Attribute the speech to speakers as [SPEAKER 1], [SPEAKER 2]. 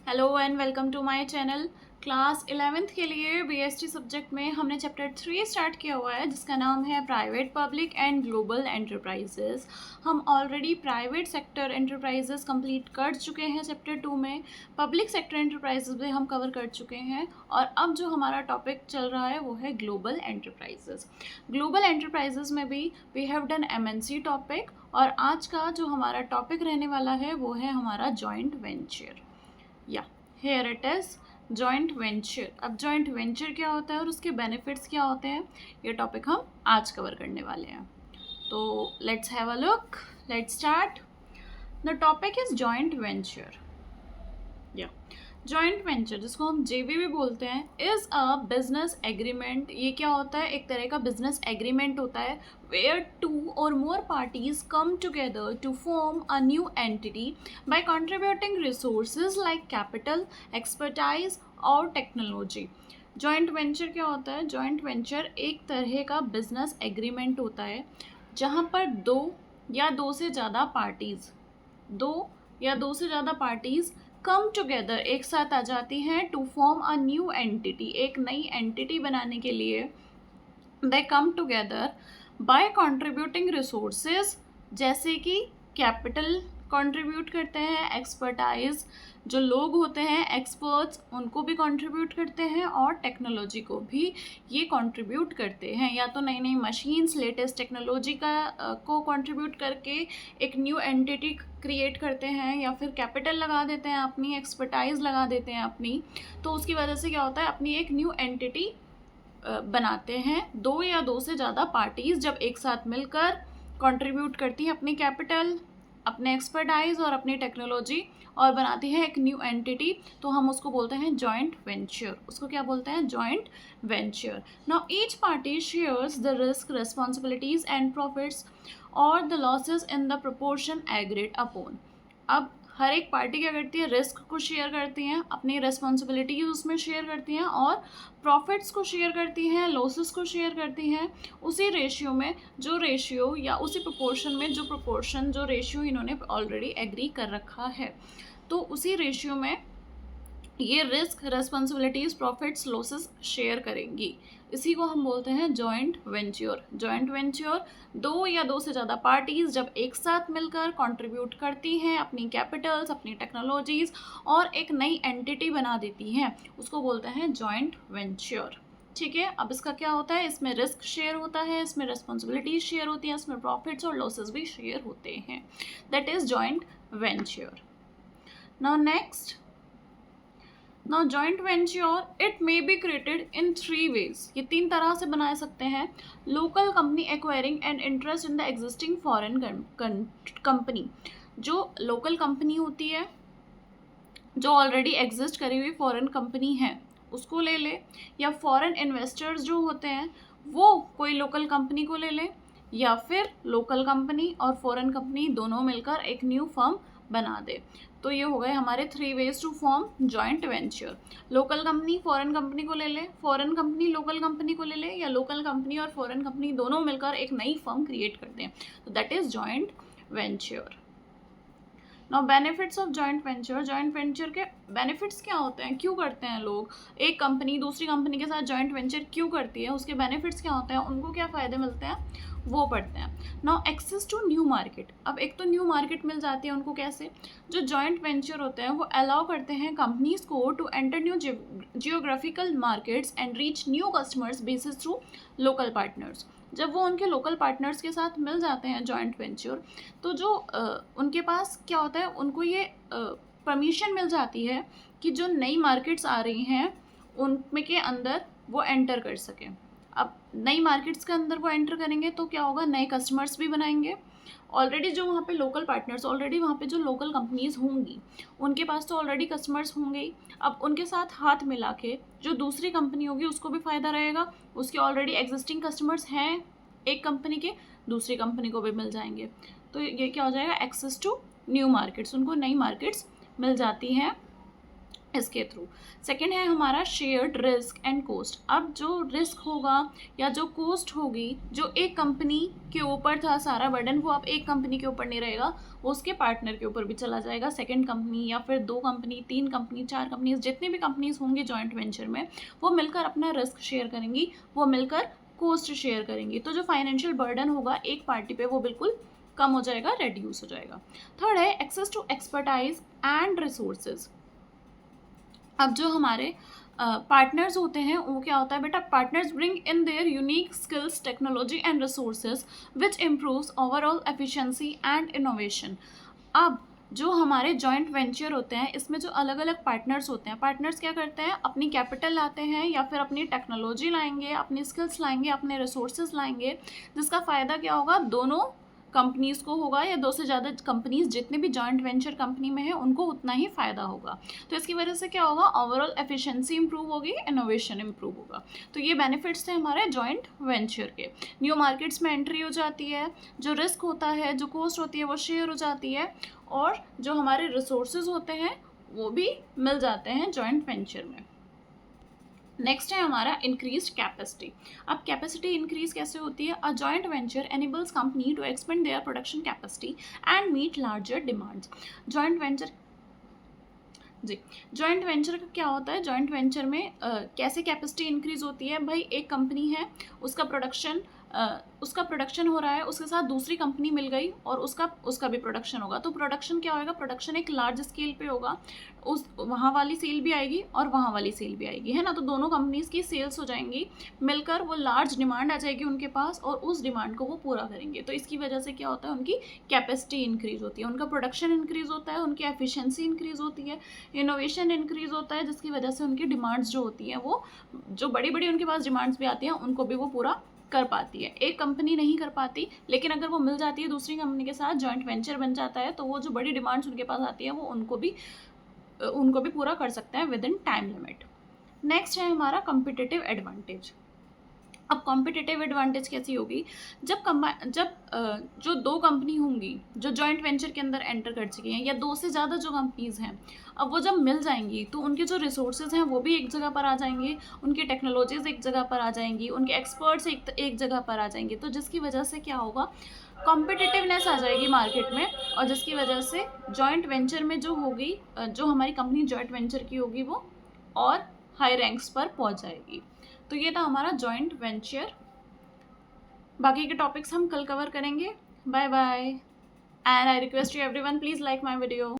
[SPEAKER 1] Hello and welcome to my channel. Class 11th के लिए BST subject में हमने चैप्टर 3 स्टार्ट किया हुआ है जिसका नाम है private public and global enterprises. हम already private sector enterprises complete कर चुके हैं चैप्टर 2 में। पब्लिक सेक्टर एंटरप्राइजेस भी हम कवर कर चुके हैं और अब जो हमारा टॉपिक चल रहा है वो है ग्लोबल एंटरप्राइजेस। ग्लोबल एंटरप्राइजेस में भी we have done MNC topic और आज का जो हमारा टॉपिक रहने वाला है वो है हमारा जॉइंट वेंचर। या here it is joint venture. अब जॉइंट वेंचर क्या होता है और उसके बेनिफिट्स क्या होते हैं, ये टॉपिक हम आज कवर करने वाले हैं। तो let's have a look, let's start. The topic is joint venture. या जॉइंट वेंचर जिसको हम जेवी भी बोलते हैं इज़ अ बिजनेस एग्रीमेंट। ये क्या होता है, एक तरह का बिजनेस एग्रीमेंट होता है where two or more parties come together to form a new entity by contributing resources like capital, expertise और टेक्नोलॉजी। जॉइंट वेंचर क्या होता है, जॉइंट वेंचर एक तरह का बिजनेस एग्रीमेंट होता है जहाँ पर दो या दो से ज़्यादा पार्टीज़ कम टुगेदर एक साथ आ जाती हैं to form a new entity, एक नई एंटिटी बनाने के लिए they come together by contributing resources, जैसे कि कैपिटल कंट्रीब्यूट करते हैं, एक्सपर्टाइज जो लोग होते हैं एक्सपर्ट्स उनको भी कंट्रीब्यूट करते हैं और टेक्नोलॉजी को भी ये कंट्रीब्यूट करते हैं, या तो नई नई मशीन्स लेटेस्ट टेक्नोलॉजी को कंट्रीब्यूट करके एक न्यू एंटिटी क्रिएट करते हैं, या फिर कैपिटल लगा देते हैं अपनी, एक्सपर्टाइज लगा देते हैं अपनी। तो उसकी वजह से क्या होता है, अपनी एक न्यू एंटिटी बनाते हैं। दो या दो से ज़्यादा पार्टीज़ जब एक साथ मिलकर कंट्रीब्यूट करती हैं अपनी कैपिटल, अपने एक्सपर्टाइज और अपनी टेक्नोलॉजी और बनाती है एक न्यू एंटिटी, तो हम उसको बोलते हैं जॉइंट वेंचर। उसको क्या बोलते हैं, joint venture. Now each party shares the risk, responsibilities and profits और the losses in the proportion agreed upon. अब हर एक पार्टी क्या करती है, रिस्क को शेयर करती हैं, अपनी रिस्पॉन्सिबिलिटीज उसमें शेयर करती हैं और प्रॉफिट्स को शेयर करती हैं, लॉसेस को शेयर करती हैं। उसी रेशियो में जो रेशियो या उसी प्रोपोर्शन में जो रेशियो इन्होंने ऑलरेडी एग्री कर रखा है, तो उसी रेशियो में ये risk, responsibilities, profits, losses share करेंगी। इसी को हम बोलते हैं जॉइंट वेंचर। जॉइंट वेंचर दो या दो से ज़्यादा पार्टीज़ जब एक साथ मिलकर कंट्रीब्यूट करती हैं अपनी कैपिटल्स, अपनी टेक्नोलॉजीज़ और एक नई एंटिटी बना देती हैं, उसको बोलते हैं जॉइंट वेंचर। ठीक है, अब इसका क्या होता है, इसमें रिस्क शेयर होता है, इसमें रिस्पॉन्सिबिलिटीज शेयर होती हैं, इसमें प्रॉफिट्स और लॉसेस भी शेयर होते हैं। That is joint venture. Now next, Now joint venture it may be created in 3 ways। ये 3 तरह से बना सकते हैं। Local company acquiring and interest in the existing foreign company. जो लोकल कंपनी होती है जो ऑलरेडी एग्जिस्ट करी हुई फॉरेन कंपनी है उसको ले ले, या फॉरेन इन्वेस्टर्स जो होते हैं वो कोई लोकल कंपनी को ले ले, या फिर लोकल कंपनी और फॉरेन कंपनी दोनों मिलकर एक न्यू फर्म बना दे। तो ये हो गए हमारे 3 ways to form joint venture. Local company foreign company को ले ले, फॉरेन कंपनी लोकल कंपनी को ले ले, या लोकल कंपनी और फॉरेन कंपनी दोनों मिलकर एक नई फर्म क्रिएट करते हैं, तो that is joint venture. Now benefits of joint venture. Joint venture के बेनिफिट्स क्या होते हैं, क्यों करते हैं लोग, एक कंपनी दूसरी कंपनी के साथ जॉइंट वेंचर क्यों करती है, उसके बेनिफिट्स क्या होते हैं, उनको क्या फ़ायदे मिलते हैं, वो पढ़ते हैं। Now access to new market. अब एक तो न्यू मार्केट मिल जाती है उनको, कैसे, जो जॉइंट वेंचर होते हैं वो अलाउ करते हैं कंपनीज को to enter new geographical markets and reach new customers bases through local partners. जब वो उनके लोकल पार्टनर्स के साथ मिल जाते हैं जॉइंट वेंचर, तो जो उनके पास क्या होता है, उनको ये परमिशन मिल जाती है कि जो नई मार्केट्स आ रही हैं उनमें के अंदर वो एंटर कर सकें। अब नई मार्केट्स के अंदर वो एंटर करेंगे तो क्या होगा, नए कस्टमर्स भी बनाएंगे। ऑलरेडी जो वहाँ पे लोकल पार्टनर्स, ऑलरेडी वहाँ पे जो लोकल कंपनीज़ होंगी उनके पास तो ऑलरेडी कस्टमर्स होंगे ही। अब उनके साथ हाथ मिला के जो दूसरी कंपनी होगी उसको भी फ़ायदा रहेगा, उसके ऑलरेडी एग्जिस्टिंग कस्टमर्स हैं एक कंपनी के, दूसरी कंपनी को भी मिल जाएंगे। तो ये क्या हो जाएगा, एक्सेस टू न्यू मार्केट्स, उनको नई मार्केट्स मिल जाती हैं इसके थ्रू। सेकंड है हमारा शेयर्ड रिस्क एंड कोस्ट। अब जो रिस्क होगा या जो कोस्ट होगी, जो एक कंपनी के ऊपर था सारा बर्डन, वो अब एक कंपनी के ऊपर नहीं रहेगा, वो उसके पार्टनर के ऊपर भी चला जाएगा। सेकंड कंपनी या फिर 2 कंपनी, 3 कंपनी, 4 कंपनीज, जितनी भी कंपनीज होंगी जॉइंट वेंचर में, वो मिलकर अपना रिस्क शेयर करेंगी, वो मिलकर कोस्ट शेयर करेंगी। तो जो फाइनेंशियल बर्डन होगा एक पार्टी पे, वो बिल्कुल कम हो जाएगा, रेड्यूस हो जाएगा। थर्ड है access to expertise and resources. अब जो हमारे पार्टनर्स होते हैं वो क्या होता है बेटा, partners bring in their unique skills, technology and resources which improves overall efficiency and innovation. अब जो हमारे जॉइंट वेंचर होते हैं, इसमें जो अलग अलग पार्टनर्स होते हैं, पार्टनर्स क्या करते हैं, अपनी कैपिटल लाते हैं या फिर अपनी टेक्नोलॉजी लाएंगे, अपनी स्किल्स लाएंगे, अपने रिसोर्सेज लाएंगे, जिसका फ़ायदा क्या होगा, दोनों कंपनीज को होगा, या 2 से ज़्यादा कंपनीज जितने भी जॉइंट वेंचर कंपनी में है उनको उतना ही फ़ायदा होगा। तो इसकी वजह से क्या होगा, ओवरऑल एफिशिएंसी इंप्रूव होगी, इनोवेशन इंप्रूव होगा। तो ये बेनिफिट्स थे हमारे जॉइंट वेंचर के। न्यू मार्केट्स में एंट्री हो जाती है, जो रिस्क होता है, जो कॉस्ट होती है, वो शेयर हो जाती है, और जो हमारे रिसोर्सेज होते हैं वो भी मिल जाते हैं जॉइंट वेंचर में। नेक्स्ट है हमारा इंक्रीज कैपेसिटी। अब कैपेसिटी इंक्रीज कैसे होती है, a joint venture enables company to expand their production capacity and meet larger demands. Joint venture जी, जॉइंट वेंचर का क्या होता है, जॉइंट वेंचर में कैसे कैपेसिटी इंक्रीज होती है, भाई एक कंपनी है, उसका प्रोडक्शन हो रहा है, उसके साथ दूसरी कंपनी मिल गई और उसका भी प्रोडक्शन होगा। तो प्रोडक्शन क्या होगा, प्रोडक्शन एक लार्ज स्केल पे होगा, उस वहाँ वाली सेल भी आएगी और वहाँ वाली सेल भी आएगी, है ना। तो दोनों कंपनीज की सेल्स हो जाएंगी मिलकर, वो लार्ज डिमांड आ जाएगी उनके पास और उस डिमांड को वो पूरा करेंगे। तो इसकी वजह से क्या होता है, उनकी कैपेसिटी इंक्रीज होती है, उनका प्रोडक्शन इंक्रीज होता है, उनकी एफिशिएंसी इंक्रीज होती है, इनोवेशन इंक्रीज होता है, जिसकी वजह से उनकी डिमांड्स जो होती हैं, वो जो बड़ी बड़ी उनके पास डिमांड्स भी आती हैं, उनको भी वो पूरा कर पाती है। एक कंपनी नहीं कर पाती, लेकिन अगर वो मिल जाती है दूसरी कंपनी के साथ, जॉइंट वेंचर बन जाता है, तो वो जो बड़ी डिमांड्स उनके पास आती है वो उनको भी पूरा कर सकते हैं with in time limit. Next है हमारा कॉम्पिटिटिव एडवांटेज। अब कॉम्पिटिटिव एडवांटेज कैसी होगी, जब जो 2 कंपनी होंगी जो जॉइंट वेंचर के अंदर एंटर कर चुकी हैं, या 2 से ज़्यादा जो कंपनीज हैं, अब वो जब मिल जाएंगी तो उनके जो रिसोर्सेज हैं वो भी एक जगह पर आ जाएंगे, उनकी टेक्नोलॉजीज एक जगह पर आ जाएंगी, उनके एक्सपर्ट्स एक जगह पर आ जाएंगे। तो जिसकी वजह से क्या होगा, कॉम्पिटिटिवनेस आ जाएगी मार्केट में, और जिसकी वजह से जॉइंट वेंचर में जो होगी, जो हमारी कंपनी जॉइंट वेंचर की होगी, वो और हाई रैंक्स पर पहुंच जाएगी। तो ये था हमारा जॉइंट वेंचर। बाकी के टॉपिक्स हम कल कवर करेंगे। Bye bye, and I request you everyone, please like my video.